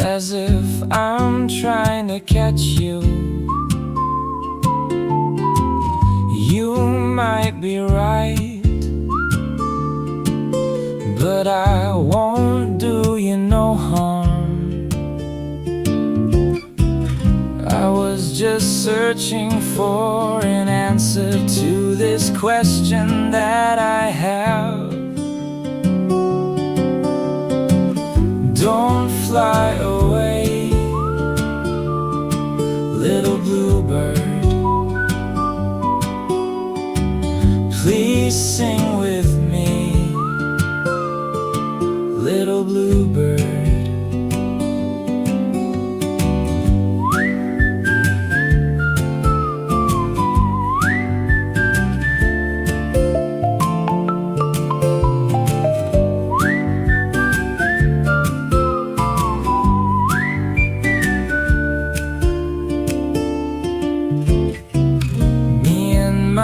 as if I'm trying to catch you. You might be right, but I won't do you no harm. I was just searching for an answer to this question that I have. Don't fly away, little bluebird. Please sing with me, little bluebird.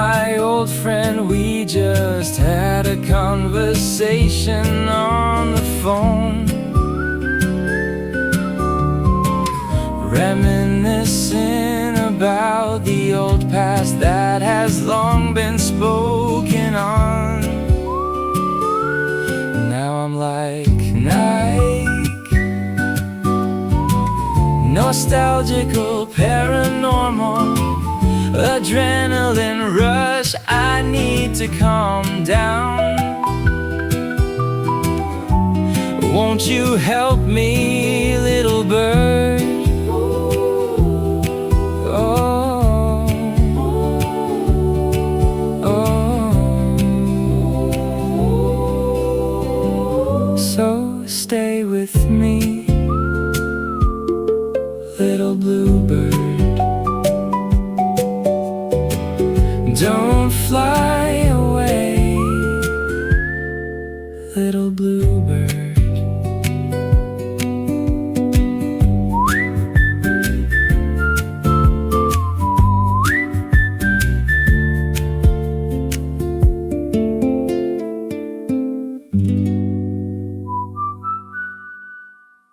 My old friend, we just had a conversation on the phone, reminiscing about the old past that has long been spoken on. Now I'm like Nike, nostalgical, paranormal, adrenaline rush. I need to calm down. Won't you help me, little bird? Oh, oh. So stay with me,